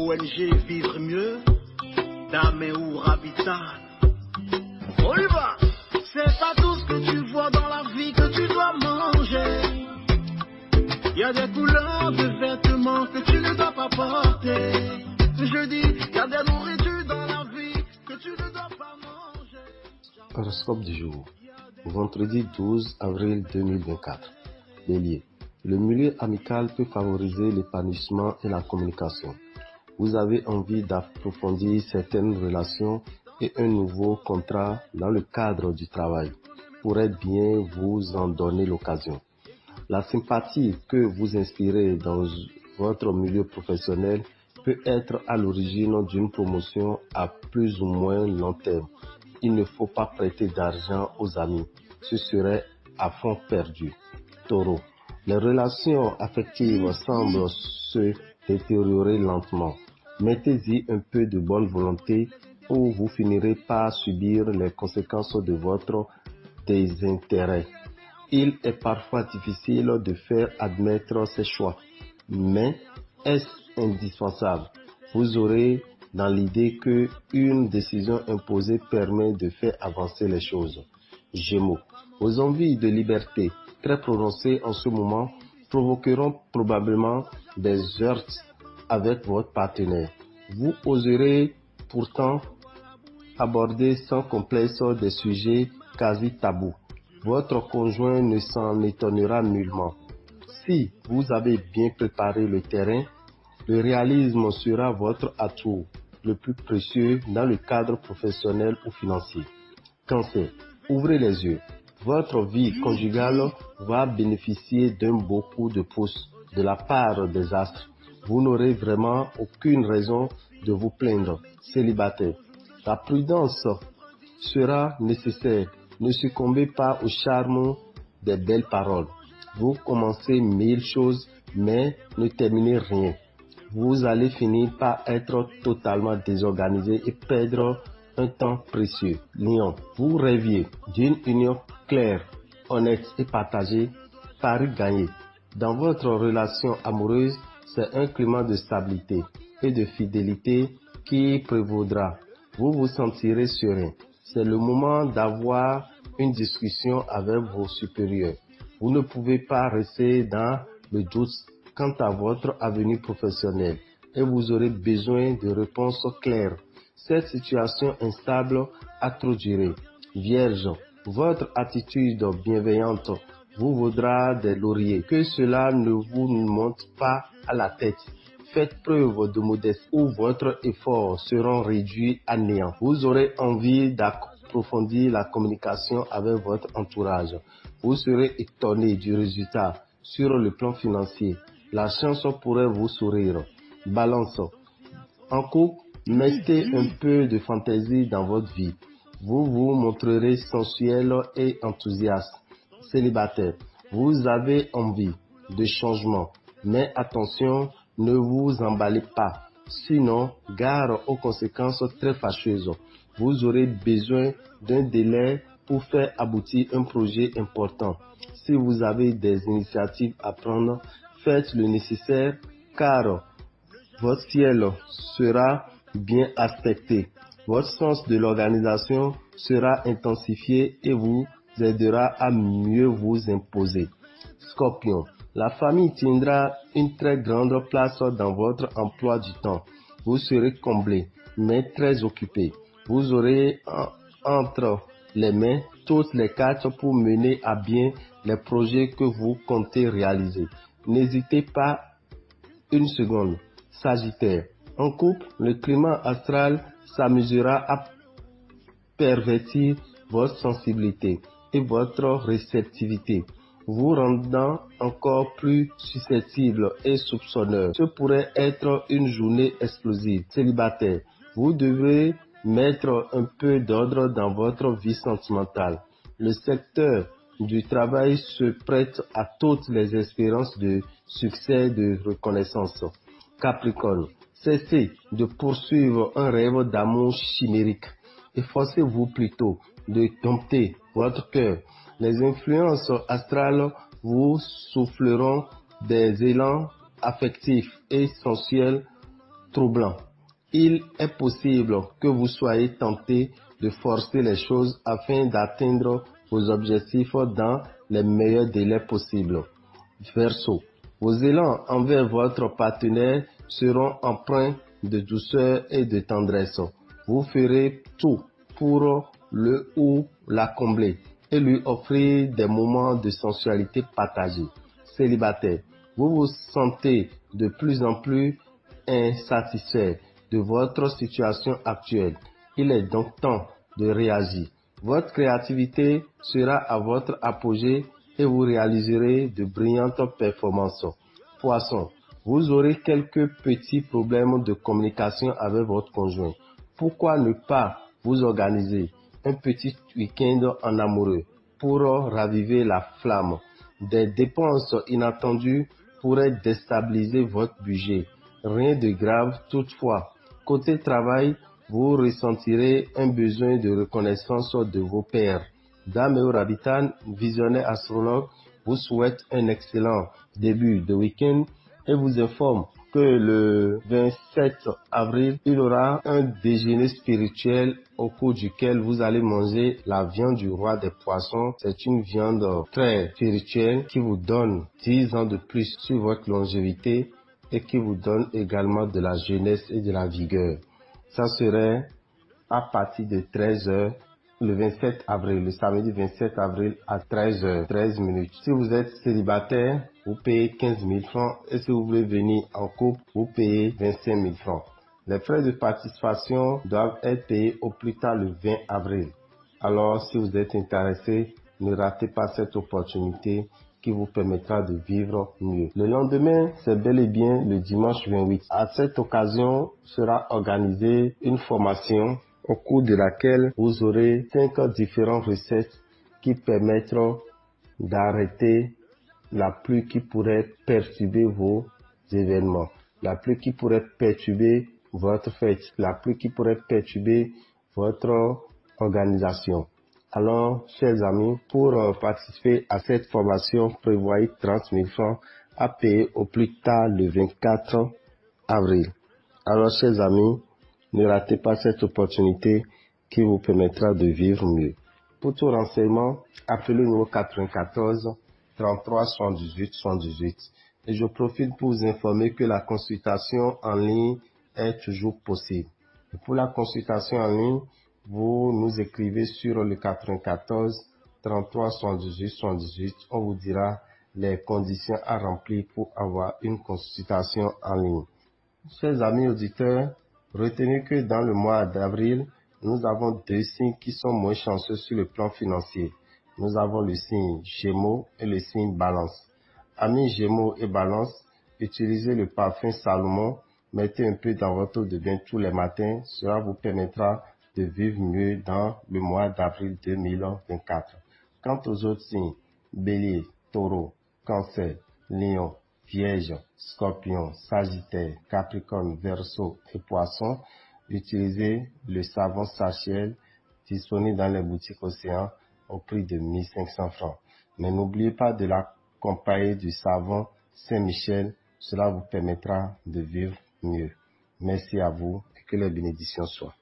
ONG Vivre Mieux, Dame ou Habitat. On y va. C'est pas tout ce que tu vois dans la vie que tu dois manger. Il y a des couleurs de vêtements que tu ne dois pas porter. Je dis, il y a des nourritures dans la vie que tu ne dois pas manger. Horoscope du jour. Vendredi 12 avril 2024. Bélier. Le milieu amical peut favoriser l'épanouissement et la communication. Vous avez envie d'approfondir certaines relations et un nouveau contrat dans le cadre du travail pourrait bien vous en donner l'occasion. La sympathie que vous inspirez dans votre milieu professionnel peut être à l'origine d'une promotion à plus ou moins long terme. Il ne faut pas prêter d'argent aux amis, ce serait à fond perdu. Taureau. Les relations affectives semblent se détériorer lentement. Mettez-y un peu de bonne volonté ou vous finirez par subir les conséquences de votre désintérêt. Il est parfois difficile de faire admettre ses choix, mais est-ce indispensable? Vous aurez dans l'idée que une décision imposée permet de faire avancer les choses. Gémeaux. Vos envies de liberté, très prononcées en ce moment, provoqueront probablement des heurts avec votre partenaire. Vous oserez pourtant aborder sans complexe des sujets quasi tabous. Votre conjoint ne s'en étonnera nullement. Si vous avez bien préparé le terrain, le réalisme sera votre atout le plus précieux dans le cadre professionnel ou financier. Cancer. Ouvrez les yeux. Votre vie conjugale va bénéficier d'un beau coup de pouce de la part des astres. Vous n'aurez vraiment aucune raison de vous plaindre. Célibataire. La prudence sera nécessaire. Ne succombez pas au charme des belles paroles. Vous commencez 1000 choses, mais ne terminez rien. Vous allez finir par être totalement désorganisé et perdre un temps précieux. Lion, vous rêviez d'une union claire, honnête et partagée, pari gagné. Dans votre relation amoureuse, c'est un climat de stabilité et de fidélité qui prévaudra. Vous vous sentirez serein. C'est le moment d'avoir une discussion avec vos supérieurs. Vous ne pouvez pas rester dans le doute quant à votre avenir professionnel et vous aurez besoin de réponses claires. Cette situation instable a trop duré. Vierge, votre attitude bienveillante vous vaudra des lauriers. Que cela ne vous monte pas à la tête. Faites preuve de modestie ou votre effort seront réduits à néant. Vous aurez envie d'approfondir la communication avec votre entourage. Vous serez étonné du résultat sur le plan financier. La chance pourrait vous sourire. Balance. En couple, mettez un peu de fantaisie dans votre vie. Vous vous montrerez sensuel et enthousiaste. Célibataire, vous avez envie de changement, mais attention, ne vous emballez pas. Sinon, gare aux conséquences très fâcheuses. Vous aurez besoin d'un délai pour faire aboutir un projet important. Si vous avez des initiatives à prendre, faites le nécessaire car votre ciel sera bien aspecté. Votre sens de l'organisation sera intensifié et vous aidera à mieux vous imposer. Scorpion, la famille tiendra une très grande place dans votre emploi du temps. Vous serez comblé, mais très occupé. Vous aurez entre les mains toutes les cartes pour mener à bien les projets que vous comptez réaliser. N'hésitez pas une seconde. Sagittaire, en couple, le climat astral s'amusera à pervertir votre sensibilité et votre réceptivité, vous rendant encore plus susceptible et soupçonneur. Ce pourrait être une journée explosive. Célibataire, vous devez mettre un peu d'ordre dans votre vie sentimentale. Le secteur du travail se prête à toutes les espérances de succès et de reconnaissance. Capricorne, cessez de poursuivre un rêve d'amour chimérique. Efforcez-vous plutôt de dompter votre cœur. Les influences astrales vous souffleront des élans affectifs et sensuels troublant. Il est possible que vous soyez tenté de forcer les choses afin d'atteindre vos objectifs dans les meilleurs délais possibles. Verseau. Vos élans envers votre partenaire seront empreints de douceur et de tendresse. Vous ferez tout pour le ou la combler et lui offrir des moments de sensualité partagée. Célibataire. Vous vous sentez de plus en plus insatisfait de votre situation actuelle. Il est donc temps de réagir. Votre créativité sera à votre apogée et vous réaliserez de brillantes performances. Poisson, vous aurez quelques petits problèmes de communication avec votre conjoint. Pourquoi ne pas vous organiser un petit week-end en amoureux pour raviver la flamme? Des dépenses inattendues pourraient déstabiliser votre budget. Rien de grave toutefois. Côté travail, vous ressentirez un besoin de reconnaissance de vos pairs. Dame Rabitan, visionnaire astrologue, vous souhaite un excellent début de week-end et vous informe que le 27 avril, il y aura un déjeuner spirituel au cours duquel vous allez manger la viande du roi des poissons. C'est une viande très spirituelle qui vous donne 10 ans de plus sur votre longévité et qui vous donne également de la jeunesse et de la vigueur. Ça serait à partir de 13h le 27 avril, le samedi 27 avril à 13h13 minutes. Si vous êtes célibataire, vous payez 15 000 francs et si vous voulez venir en couple, vous payez 25 000 francs. Les frais de participation doivent être payés au plus tard le 20 avril. Alors, si vous êtes intéressé, ne ratez pas cette opportunité qui vous permettra de vivre mieux. Le lendemain, c'est bel et bien le dimanche 28. À cette occasion, sera organisée une formation au cours de laquelle vous aurez 5 différentes recettes qui permettront d'arrêter la pluie qui pourrait perturber vos événements, la pluie qui pourrait perturber votre fête, la pluie qui pourrait perturber votre organisation. Alors, chers amis, pour participer à cette formation, prévoyez 30 000 francs à payer au plus tard le 24 avril. Alors, chers amis, ne ratez pas cette opportunité qui vous permettra de vivre mieux. Pour tout renseignement, appelez le numéro 94 33 78 78. Et je profite pour vous informer que la consultation en ligne est toujours possible. Et pour la consultation en ligne, vous nous écrivez sur le 94 33 78 78. On vous dira les conditions à remplir pour avoir une consultation en ligne. Chers amis auditeurs, retenez que dans le mois d'avril, nous avons 2 signes qui sont moins chanceux sur le plan financier. Nous avons le signe Gémeaux et le signe Balance. Amis Gémeaux et Balance, utilisez le parfum Salomon, mettez un peu dans votre eau de bain tous les matins, cela vous permettra de vivre mieux dans le mois d'avril 2024. Quant aux autres signes, Bélier, Taureau, Cancer, Lion, Vierge, Scorpion, Sagittaire, Capricorne, Verseau et Poisson, utilisez le savon Sachel disponible dans les boutiques Océan au prix de 1500 francs. Mais n'oubliez pas de l'accompagner du savon Saint-Michel, cela vous permettra de vivre mieux. Merci à vous et que les bénédictions soient.